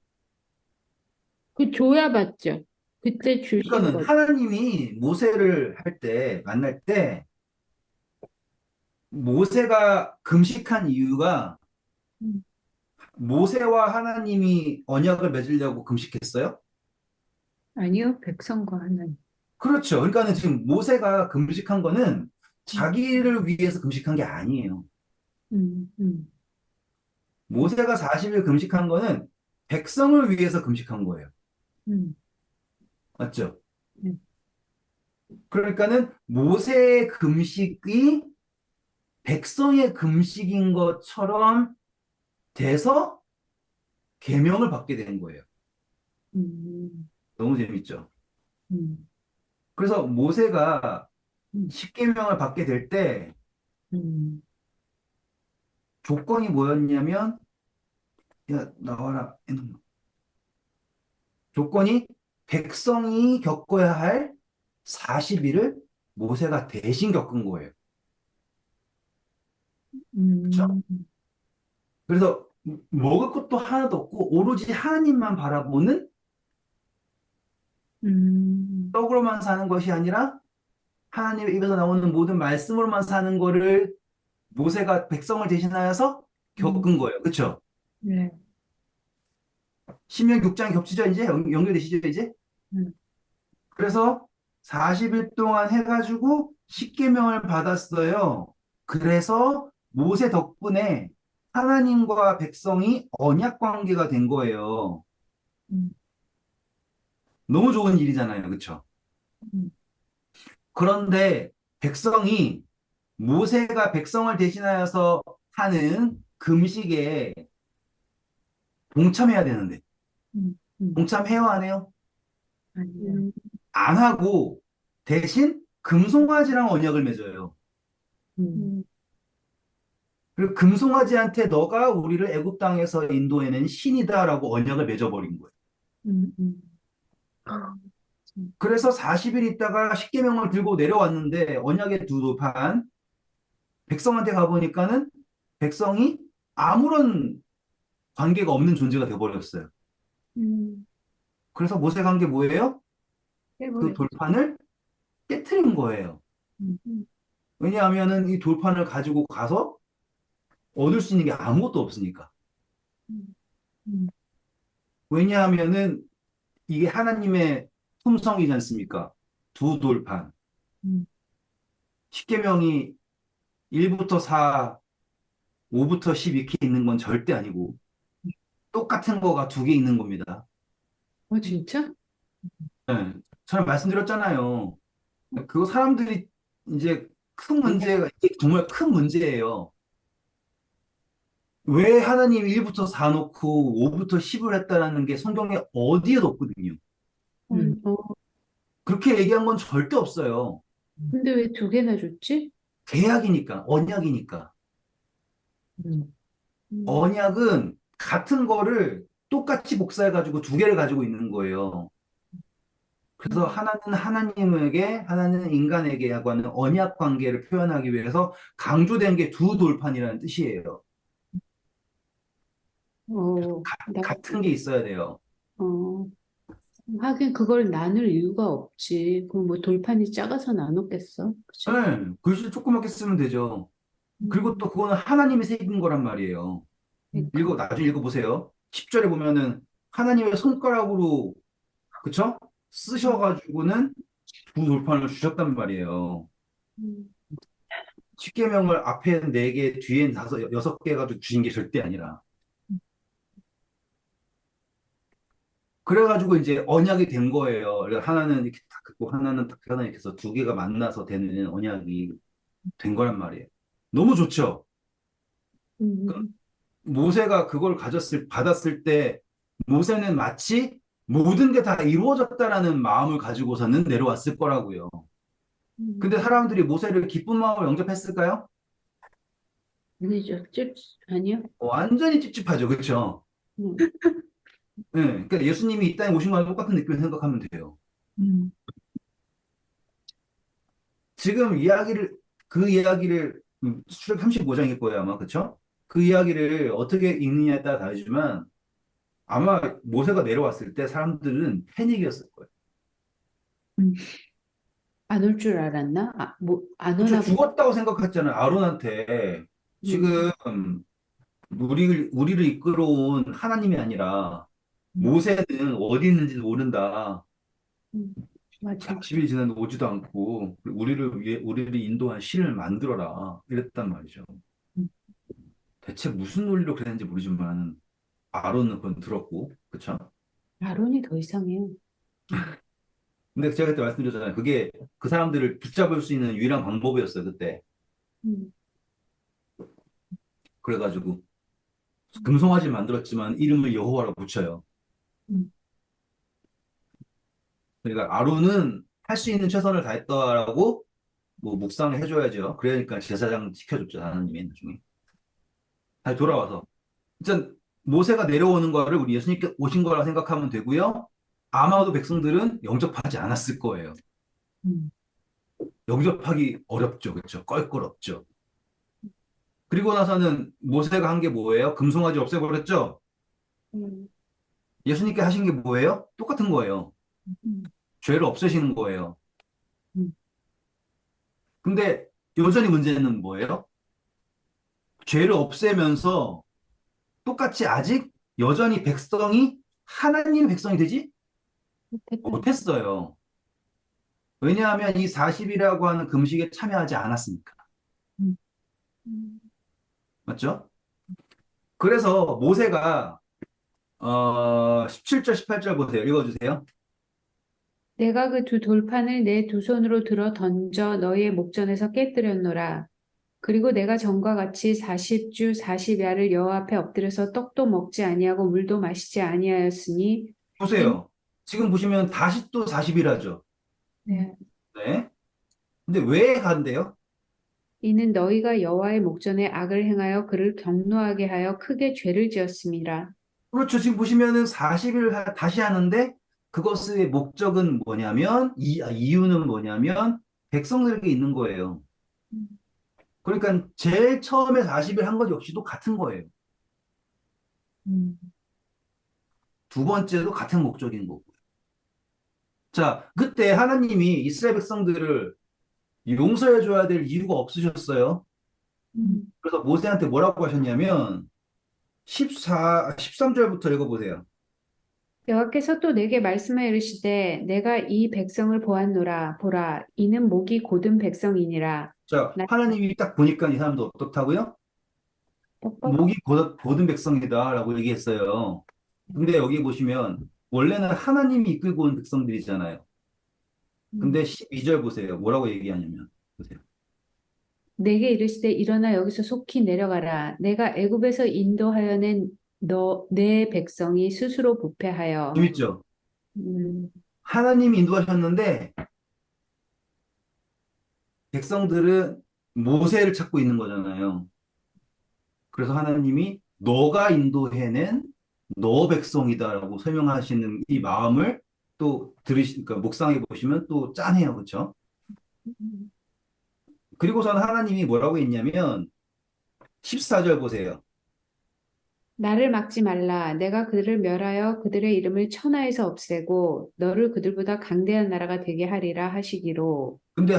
그 줘야 받죠. 그때 주신 그러니까는 거. 하나님이 모세를 할 때, 만날 때, 모세가 금식한 이유가 음, 모세와 하나님이 언약을 맺으려고 금식했어요? 아니요, 백성과 하나님. 그렇죠. 그러니까는 지금 모세가 금식한 거는 음, 자기를 위해서 금식한 게 아니에요. 음, 음, 음, 모세가 40일 금식한 거는 백성을 위해서 금식한 거예요. 음, 맞죠? 음, 그러니까는 모세의 금식이 백성의 금식인 것처럼 돼서 계명을 받게 된 거예요. 음, 너무 재밌죠? 음, 그래서 모세가 음, 십계명을 받게 될 때 음, 조건이 뭐였냐면 야 나와라 이놈아. 조건이 백성이 겪어야 할 40일을 모세가 대신 겪은 거예요. 그렇죠? 음, 그래서 먹을 것도 하나도 없고 오로지 하나님만 바라보는 음, 떡으로만 사는 것이 아니라 하나님의 입에서 나오는 모든 말씀으로만 사는 거를 모세가 백성을 대신하여서 음, 겪은 거예요. 그렇죠? 네, 신명기 6장 겹치죠, 이제? 연결되시죠, 이제? 음, 그래서 40일 동안 해가지고 십계명을 받았어요. 그래서 모세 덕분에 하나님과 백성이 언약 관계가 된 거예요. 음, 너무 좋은 일이잖아요. 그렇죠? 음, 그런데 백성이 모세가 백성을 대신하여서 하는 금식에 동참해야 되는데 음, 음, 동참해요, 안 해요? 아니요. 안 하고 대신 금송아지랑 언약을 맺어요. 음, 그리고 금송아지한테 너가 우리를 애굽 땅에서 인도해낸 신이다라고 언약을 맺어버린 거예요. 음, 음, 음, 그래서 40일 있다가 십계명을 들고 내려왔는데 언약의 두 돌판 백성한테 가보니까는 백성이 아무런 관계가 없는 존재가 돼버렸어요. 음. 그래서 모세가 한 게 뭐예요? 그 해버렸지. 돌판을 깨트린 거예요. 음, 왜냐하면은 이 돌판을 가지고 가서 얻을 수 있는 게 아무것도 없으니까. 음, 음, 왜냐하면은 이게 하나님의 품성이지 않습니까? 두 돌판. 음, 십계명이 1부터 4, 5부터 10 이렇게 있는 건 절대 아니고 똑같은 거가 두 개 있는 겁니다. 진짜? 네. 저는 말씀드렸잖아요. 그거 사람들이 이제 큰 문제가, 이게 정말 큰 문제예요. 왜 하나님 1부터 4 놓고 5부터 10을 했다라는 게 성경에 어디에도 없거든요. 어, 그렇게 얘기한 건 절대 없어요. 근데 왜 두 개나 줬지? 계약이니까, 언약이니까. 음, 음, 언약은 같은 거를 똑같이 복사해가지고 두 개를 가지고 있는 거예요. 그래서 음. 하나는 하나님에게, 하나는 인간에게 하고 하는 언약 관계를 표현하기 위해서 강조된 게 두 돌판이라는 뜻이에요. 나, 같은 게 있어야 돼요. 어, 하긴 그걸 나눌 이유가 없지. 그럼 뭐 돌판이 작아서 나눴겠어? 그치? 네, 글씨 조그맣게 쓰면 되죠. 그리고 음, 또 그거는 하나님이 새긴 거란 말이에요. 그러니까. 나중에 읽어보세요. 10절에 보면은 하나님의 손가락으로, 그쵸? 쓰셔가지고는 두 돌판을 주셨단 말이에요. 음, 십계명을 앞에 네 개, 뒤엔 다섯, 여섯 개 가지고 주신 게 절대 아니라. 그래가지고 이제 언약이 된 거예요. 그러니까 하나는 이렇게 딱 긋고 하나는 딱 하나 이렇게 해서 두 개가 만나서 되는 언약이 된 거란 말이에요. 너무 좋죠? 그 음, 모세가 그걸 받았을 때 모세는 마치 모든 게 다 이루어졌다라는 마음을 가지고서는 내려왔을 거라고요. 근데 음. 사람들이 모세를 기쁜 마음으로 영접했을까요? 아니죠. 아니요. 완전히 찝찝하죠. 그렇죠? 음, 네, 그러니까 예수님이 이 땅에 오신 거랑 똑같은 느낌을 생각하면 돼요. 음. 지금 그 이야기를, 출애굽 35장일 거예요, 아마. 그쵸? 그 이야기를 어떻게 읽느냐에 따라 다르지만 아마 모세가 내려왔을 때 사람들은 패닉이었을 거예요. 음. 안 올 줄 알았나? 안 그쵸? 오나 보다. 죽었다고 생각했잖아요, 아론한테. 음, 지금 우리를 이끌어온 하나님이 아니라 음, 모세는 어디 있는지 모른다. 음. 맞아. 40일 지났는데 오지도 않고 우리를 인도한 신을 만들어라. 이랬단 말이죠. 음. 대체 무슨 논리로 그랬는지 모르지만 아론은 그건 들었고, 그쵸? 아론이 더 이상해. 음, 근데 제가 그때 말씀드렸잖아요. 그게 그 사람들을 붙잡을 수 있는 유일한 방법이었어요, 그때. 음, 그래가지고 금송아지 만들었지만 이름을 여호와로 붙여요. 음. 그러니까 아론은 할 수 있는 최선을 다했다라고 뭐 묵상을 해줘야죠. 그러니까 제사장 시켜줬죠, 하나님이 나중에. 다시 돌아와서. 일단 모세가 내려오는 거를 우리 예수님께 오신 거라 생각하면 되고요. 아마도 백성들은 영접하지 않았을 거예요. 음. 영접하기 어렵죠, 그렇죠? 껄끄럽죠. 그리고 나서는 모세가 한 게 뭐예요? 금송아지 없애버렸죠? 음, 예수님께 하신 게 뭐예요? 똑같은 거예요. 음, 죄를 없애시는 거예요. 음. 근데 여전히 문제는 뭐예요? 죄를 없애면서 똑같이 아직 여전히 백성이 하나님 백성이 되지 됐다. 못했어요. 왜냐하면 이 40이라고 하는 금식에 참여하지 않았으니까. 음, 음. 맞죠? 그래서 모세가 17절, 18절 보세요. 읽어주세요. 내가 그 두 돌판을 내 두 손으로 들어 던져 너희의 목전에서 깨뜨렸노라. 그리고 내가 전과 같이 40주 40야를 여호와 앞에 엎드려서 떡도 먹지 아니하고 물도 마시지 아니하였으니 이 보세요. 지금 보시면 다시 또 40이라죠. 네, 네. 근데 왜 간대요? 이는 너희가 여호와의 목전에 악을 행하여 그를 경노하게 하여 크게 죄를 지었음이라. 그렇죠. 지금 보시면은 40일 다시 하는데 그것의 목적은 뭐냐면, 이유는 뭐냐면 백성들에게 있는 거예요. 그러니까 제일 처음에 40일 한 것 역시도 같은 거예요. 음. 두 번째도 같은 목적인 거고. 자, 그때 하나님이 이스라엘 백성들을 용서해 줘야 될 이유가 없으셨어요. 그래서 모세한테 뭐라고 하셨냐면 13절부터 읽어보세요. 여호와께서 또 내게 말씀하여 이르시되 내가 이 백성을 보았노라 보라 이는 목이 곧은 백성이니라 자, 나 하나님이 딱 보니까 이 사람도 어떻다고요? 뻑뻑 목이 곧은 백성이다라고 얘기했어요. 근데 여기 보시면 원래는 하나님이 이끌고 온 백성들이잖아요. 근데 12절 보세요. 뭐라고 얘기하냐면 보세요. 내게 이르시되 일어나 여기서 속히 내려가라 내가 애굽에서 인도하여 낸 너 내 백성이 스스로 부패하여 재밌죠? 음, 하나님이 인도하셨는데 백성들은 모세를 찾고 있는 거잖아요. 그래서 하나님이 너가 인도해낸 너 백성이다라고 설명하시는 이 마음을 또 그러니까 묵상해 보시면 또 짠해요. 그렇죠? 그리고서는 하나님이 뭐라고 했냐면 14절 보세요. 나를 막지 말라 내가 그들을 멸하여 그들의 이름을 천하에서 없애고 너를 그들보다 강대한 나라가 되게 하리라 하시기로 근데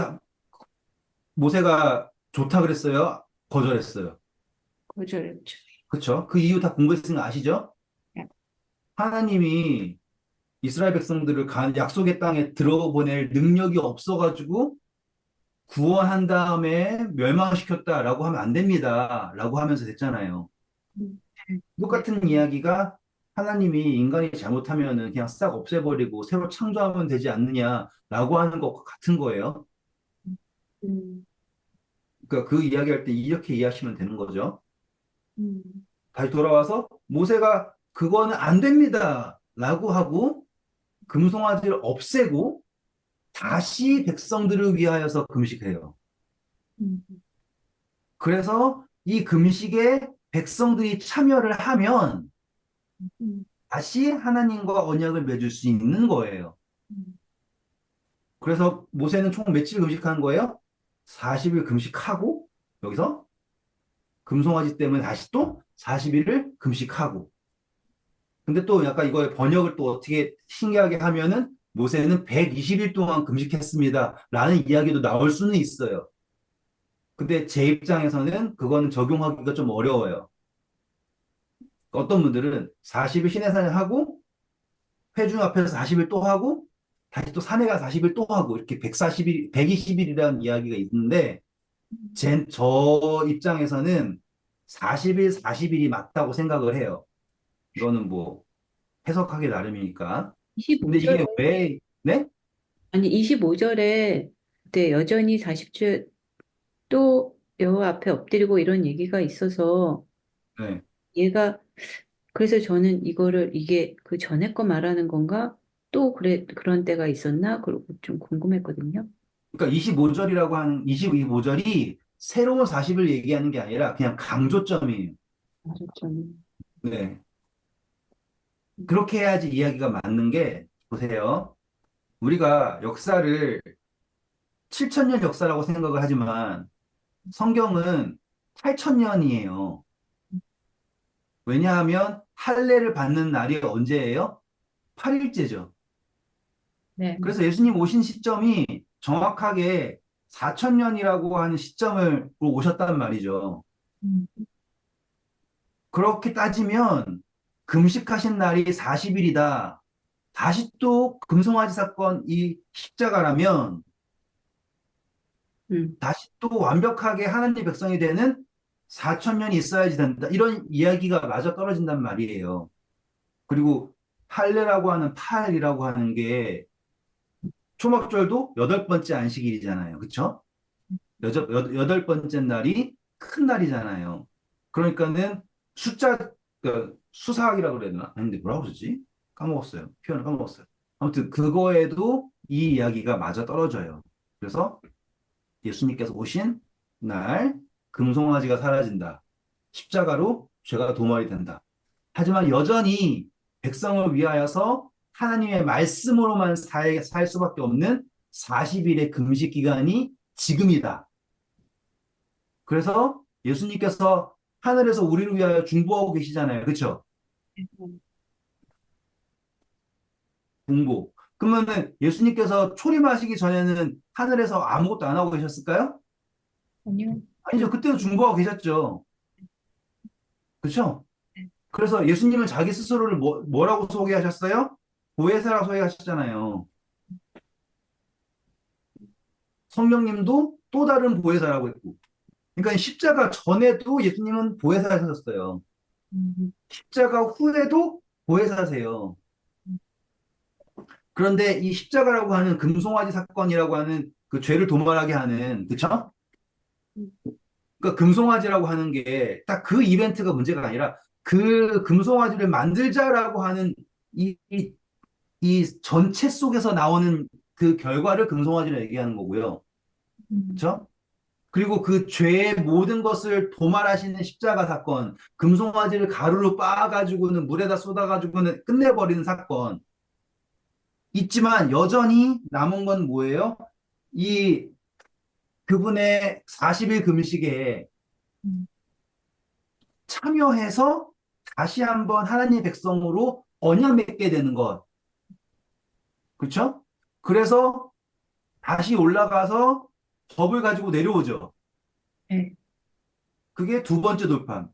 모세가 좋다 그랬어요? 거절했어요. 거절했죠. 그렇죠? 그 이유 다 공부했으면 아시죠? 하나님이 이스라엘 백성들을 약속의 땅에 들어보낼 능력이 없어가지고 구원한 다음에 멸망시켰다라고 하면 안 됩니다. 라고 하면서 됐잖아요. 네. 똑같은 이야기가 하나님이 인간이 잘못하면은 그냥 싹 없애버리고 새로 창조하면 되지 않느냐라고 하는 것과 같은 거예요. 음, 그러니까 그 이야기할 때 이렇게 이해하시면 되는 거죠. 음, 다시 돌아와서 모세가 그거는 안 됩니다. 라고 하고 금송아지를 없애고 다시 백성들을 위하여서 금식해요. 음, 그래서 이 금식에 백성들이 참여를 하면 음, 다시 하나님과 언약을 맺을 수 있는 거예요. 음, 그래서 모세는 총 며칠 금식한 거예요? 40일 금식하고 여기서 금송아지 때문에 다시 또 40일을 금식하고 근데 또 약간 이거의 번역을 또 어떻게 신기하게 하면은 모세는 120일 동안 금식했습니다. 라는 이야기도 나올 수는 있어요. 근데 제 입장에서는 그거는 적용하기가 좀 어려워요. 어떤 분들은 40일 시내산을 하고 회중 앞에서 40일 또 하고 다시 또 산에 가 40일 또 하고 이렇게 140일, 120일이라는 이야기가 있는데 저 입장에서는 40일, 40일이 맞다고 생각을 해요. 이거는 뭐 해석하기 나름이니까. 근데 25절에, 이게 왜, 네? 아니, 25절에 그때 여전히 40주 또 여호와 앞에 엎드리고 이런 얘기가 있어서 네. 얘가, 그래서 저는 이거를 이게 그 전에 거 말하는 건가? 또 그런 때가 있었나? 그리고 좀 궁금했거든요. 그러니까 25절이라고 하는 25절이 새로운 40을 얘기하는 게 아니라 그냥 강조점이에요. 맞아, 저는. 네. 그렇게 해야지 이야기가 맞는 게 보세요. 우리가 역사를 7천년 역사라고 생각을 하지만 성경은 8천년이에요. 왜냐하면 할례를 받는 날이 언제예요? 8일째죠. 네. 그래서 예수님 오신 시점이 정확하게 4천년이라고 하는 시점을 오셨단 말이죠. 음, 그렇게 따지면 금식하신 날이 40일이다. 다시 또 금송아지 사건 이 십자가라면 음, 다시 또 완벽하게 하나님의 백성이 되는 4천 년이 있어야지 된다. 이런 이야기가 맞아 떨어진단 말이에요. 그리고 할례라고 하는 팔이라고 하는 게 초막절도 여덟 번째 안식일이잖아요. 그렇죠? 여덟 번째 날이 큰 날이잖아요. 그러니까는 수사학이라고 그래야 되나? 아닌데 뭐라고 그러지? 까먹었어요. 표현을 까먹었어요. 아무튼 그거에도 이 이야기가 맞아 떨어져요. 그래서 예수님께서 오신 날 금송아지가 사라진다. 십자가로 죄가 도말이 된다. 하지만 여전히 백성을 위하여서 하나님의 말씀으로만 살 수밖에 없는 40일의 금식 기간이 지금이다. 그래서 예수님께서 하늘에서 우리를 위하여 중보하고 계시잖아요. 그렇죠? 중보. 그러면은 예수님께서 초림하시기 전에는 하늘에서 아무것도 안 하고 계셨을까요? 아니요. 아니죠. 그때도 중보하고 계셨죠. 그렇죠? 그래서 예수님은 자기 스스로를 뭐라고 소개하셨어요? 보혜사라고 소개하셨잖아요. 성령님도 또 다른 보혜사라고 했고. 그러니까 십자가 전에도 예수님은 보혜사셨어요. 음, 십자가 후에도 보혜사세요. 그런데 이 십자가라고 하는 금송아지 사건이라고 하는 그 죄를 도말하게 하는, 그쵸? 그러니까 금송아지라고 하는 게 딱 그 이벤트가 문제가 아니라 그 금송아지를 만들자라고 하는 이 전체 속에서 나오는 그 결과를 금송아지라 얘기하는 거고요. 그쵸? 그리고 그 죄의 모든 것을 도말하시는 십자가 사건, 금송아지를 가루로 빻아가지고는 물에다 쏟아가지고는 끝내버리는 사건 있지만 여전히 남은 건 뭐예요? 이 그분의 40일 금식에 음, 참여해서 다시 한번 하나님의 백성으로 언약 맺게 되는 것. 그렇죠? 그래서 다시 올라가서 법을 가지고 내려오죠. 네. 그게 두 번째 돌판.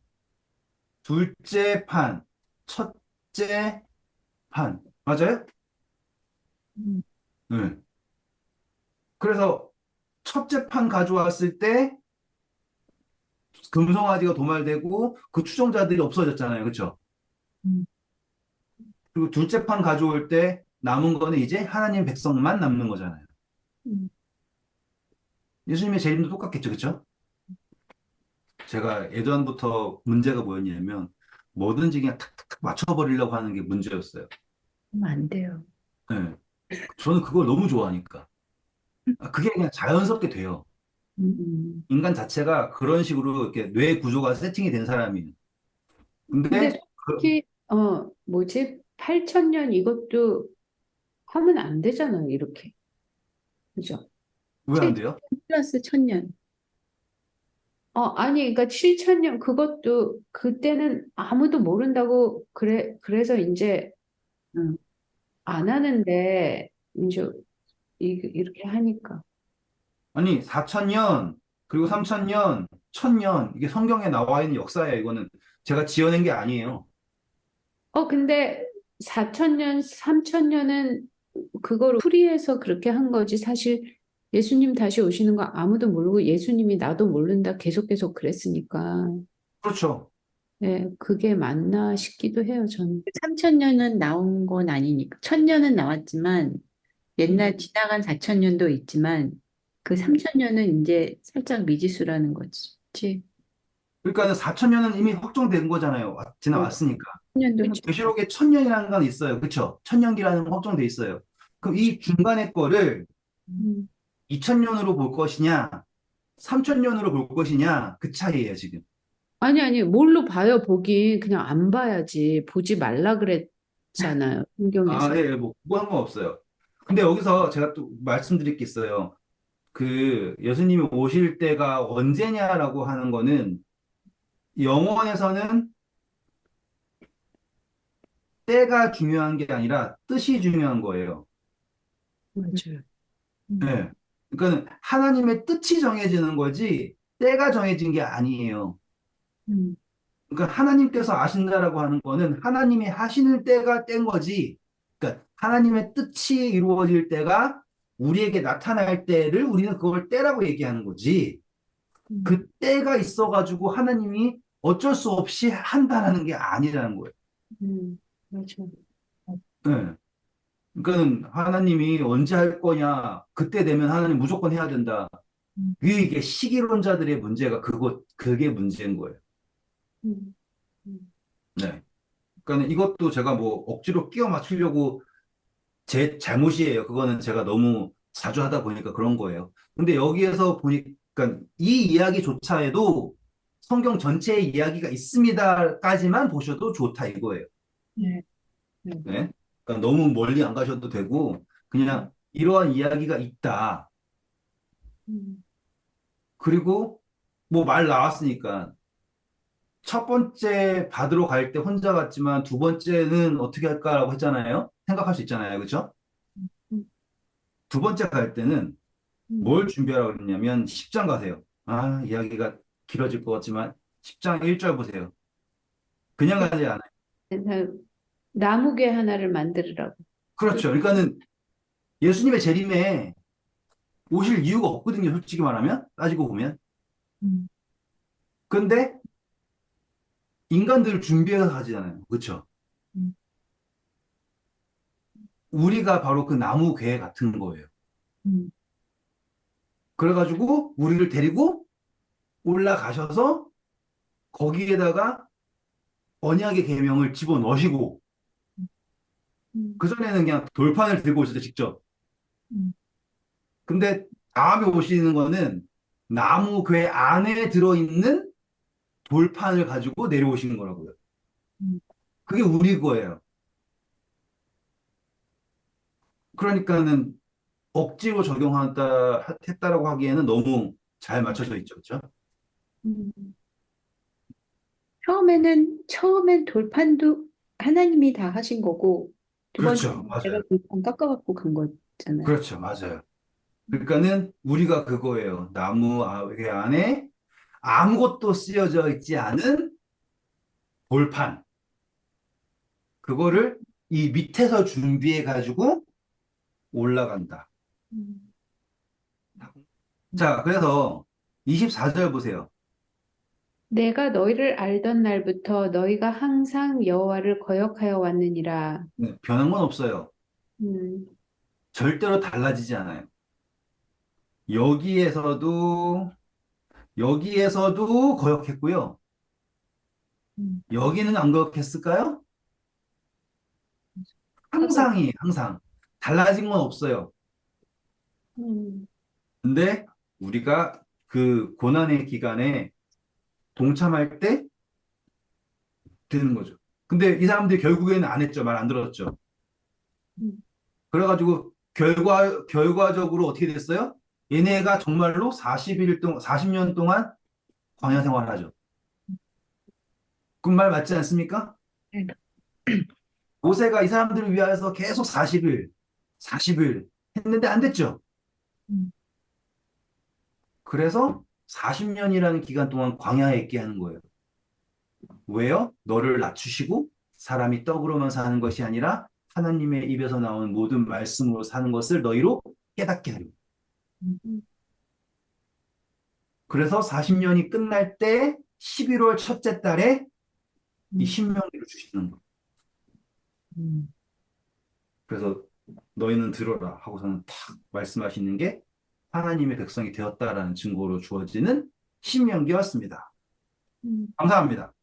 둘째 판, 첫째 판. 맞아요? 음, 네. 그래서 첫째 판 가져왔을 때 금송아지가 도말되고 그 추종자들이 없어졌잖아요. 그렇죠? 음, 그리고 둘째 판 가져올 때 남은 거는 이제 하나님 백성만 남는 거잖아요. 음. 예수님의 재림도 똑같겠죠. 그렇죠? 제가 예전부터 문제가 뭐였냐면 뭐든지 그냥 탁탁탁 맞춰버리려고 하는 게 문제였어요. 그러면 안 돼요. 네. 저는 그걸 너무 좋아하니까. 그게 그냥 자연스럽게 돼요. 음. 인간 자체가 그런 식으로 이렇게 뇌 구조가 세팅이 된 사람이에요. 근데 근데 솔직히 뭐지? 8천년 이것도 하면 안 되잖아요, 이렇게. 그죠? 왜 안 돼요? 플러스 1000년. 아니, 그러니까 7천년 그것도 그때는 아무도 모른다고 그래서 이제 음, 안 하는데 이제 이렇게 하니까. 아니 4천년 그리고 3천년, 1,000년 이게 성경에 나와 있는 역사예요. 이거는 제가 지어낸 게 아니에요. 근데 4천년, 3천년은 그거를 풀이해서 그렇게 한 거지. 사실 예수님 다시 오시는 거 아무도 모르고 예수님이 나도 모른다 계속 그랬으니까. 그렇죠. 네, 그게 맞나 싶기도 해요, 저는. 3000년은 나온 건 아니니까. 1000년은 나왔지만 옛날 지나간 4000년도 있지만 그 3000년은 이제 살짝 미지수라는 거지. 그치? 그러니까는 4천년은 이미 확정된 거잖아요. 어, 지나왔으니까. 1000년도 그쵸. 계시록에 1,000년이라는 건 있어요. 그렇죠? 천년기라는 건 확정돼 있어요. 그럼 이 중간의 거를 음. 2,000년으로 볼 것이냐, 3,000년으로 볼 것이냐, 그 차이예요, 지금. 아니, 뭘로 봐요, 보긴. 그냥 안 봐야지. 보지 말라 그랬잖아요, 아, 성경에서. 예, 예, 뭐 상관없어요. 근데 여기서 제가 또 말씀드릴 게 있어요. 그 예수님이 오실 때가 언제냐라고 하는 거는 영원에서는 때가 중요한 게 아니라 뜻이 중요한 거예요. 맞아요. 음, 예. 그러니까 하나님의 뜻이 정해지는 거지 때가 정해진 게 아니에요. 음, 그러니까 하나님께서 아신다라고 하는 거는 하나님이 하시는 때가 땐 거지. 그러니까 하나님의 뜻이 이루어질 때가 우리에게 나타날 때를 우리는 그걸 때라고 얘기하는 거지. 음, 그 때가 있어가지고 하나님이 어쩔 수 없이 한다라는 게 아니라는 거예요. 맞아. 예. 그러니까는 하나님이 언제 할 거냐, 그때 되면 하나님 무조건 해야 된다. 음, 이게 시기론자들의 문제가 그게 문제인 거예요. 음, 음. 네. 그러니까 이것도 제가 뭐 억지로 끼워 맞추려고 제 잘못이에요. 그거는 제가 너무 자주 하다 보니까 그런 거예요. 근데 여기에서 보니까 이 이야기조차에도 성경 전체의 이야기가 있습니다까지만 보셔도 좋다 이거예요. 네. 네. 네? 그러니까 너무 멀리 안 가셔도 되고 그냥 이러한 이야기가 있다. 음. 그리고 뭐 말 나왔으니까 첫 번째 받으러 갈 때 혼자 갔지만 두 번째는 어떻게 할까라고 했잖아요. 생각할 수 있잖아요. 그렇죠? 음. 두 번째 갈 때는 음. 뭘 준비하라고 그랬냐면 10장 가세요. 아, 이야기가 길어질 것 같지만 10장 1절 보세요. 그냥 가지 않아요. 그래서 나무괴 하나를 만들으라고. 그렇죠. 그러니까는 예수님의 재림에 오실 이유가 없거든요. 솔직히 말하면 따지고 보면. 음. 근데 인간들을 준비해서 가지잖아요. 그렇죠? 음. 우리가 바로 그 나무 괴 같은 거예요. 음. 그래가지고 우리를 데리고 올라가셔서 거기에다가 언약의 계명을 집어넣으시고 음. 그전에는 그냥 돌판을 들고 오셨죠, 직접. 음. 근데 다음에 오시는 거는 나무 괴 안에 들어있는 돌판을 가지고 내려오시는 거라고요. 음. 그게 우리 거예요. 그러니까는 억지로 했다라고 하기에는 너무 잘 맞춰져 있죠, 그렇죠? 음. 처음엔 돌판도 하나님이 다 하신 거고, 두 번째 그렇죠, 내가 맞아요. 돌판 깎아갖고 간 거잖아요. 그렇죠, 맞아요. 그러니까는 우리가 그거예요. 나무 괴 안에 아무것도 쓰여져 있지 않은 돌판. 그거를 이 밑에서 준비해 가지고 올라간다. 음. 자, 그래서 24절 보세요. 내가 너희를 알던 날부터 너희가 항상 여호와를 거역하여 왔느니라. 네, 변한 건 없어요. 음, 절대로 달라지지 않아요. 여기에서도, 여기에서도 거역했고요. 음. 여기는 안 거역했을까요? 하고, 항상. 달라진 건 없어요. 음, 근데 우리가 그 고난의 기간에 동참할 때 되는 거죠. 근데 이 사람들이 결국에는 안 했죠. 말 안 들었죠. 음. 그래가지고 결과적으로 어떻게 됐어요? 얘네가 정말로 40일 동안, 40년 동안 광야 생활을 하죠. 그 말 맞지 않습니까? 네. 모세가 이 사람들을 위하여서 계속 40일 했는데 안 됐죠. 음. 그래서 40년이라는 기간 동안 광야에 있게 하는 거예요. 왜요? 너를 낮추시고 사람이 떡으로만 사는 것이 아니라 하나님의 입에서 나온 모든 말씀으로 사는 것을 너희로 깨닫게 하려. 음. 그래서 40년이 끝날 때 11월 첫째 달에 이 음. 신명기를 주시는 거예요. 음. 그래서 너희는 들어라 하고서는 탁 말씀하시는 게 하나님의 백성이 되었다라는 증거로 주어지는 신명기였습니다. 음. 감사합니다.